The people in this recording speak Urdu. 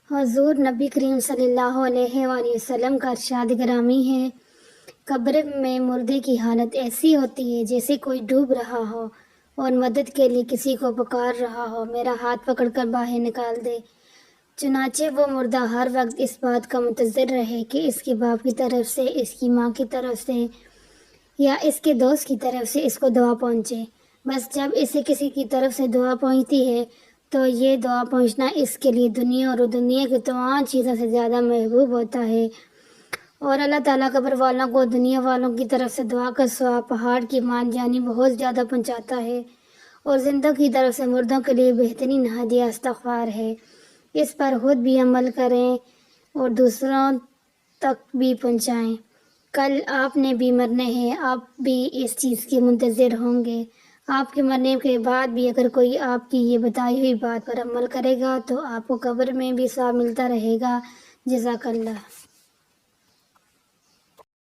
حضور نبی کریم صلی اللہ علیہ وآلہ وسلم کا ارشاد گرامی ہے، قبر میں مردے کی حالت ایسی ہوتی ہے جیسے کوئی ڈوب رہا ہو اور مدد کے لیے کسی کو پکار رہا ہو، میرا ہاتھ پکڑ کر باہر نکال دے۔ چنانچہ وہ مردہ ہر وقت اس بات کا منتظر رہے کہ اس کے باپ کی طرف سے، اس کی ماں کی طرف سے یا اس کے دوست کی طرف سے اس کو دعا پہنچے۔ بس جب اسے کسی کی طرف سے دعا پہنچتی ہے تو یہ دعا پہنچنا اس کے لیے دنیا اور دنیا کی تمام چیزوں سے زیادہ محبوب ہوتا ہے، اور اللہ تعالیٰ قبر والوں کو دنیا والوں کی طرف سے دعا کا ثواب پہاڑ کی مان جانی بہت زیادہ پہنچاتا ہے، اور زندوں کی طرف سے مردوں کے لیے بہترین ہدیہ استغفار ہے۔ اس پر خود بھی عمل کریں اور دوسروں تک بھی پہنچائیں۔ کل آپ نے بھی مرنا ہے، آپ بھی اس چیز کے منتظر ہوں گے۔ آپ کے مرنے کے بعد بھی اگر کوئی آپ کی یہ بتائی ہوئی بات پر عمل کرے گا تو آپ کو قبر میں بھی ثواب ملتا رہے گا۔ جزاک اللہ۔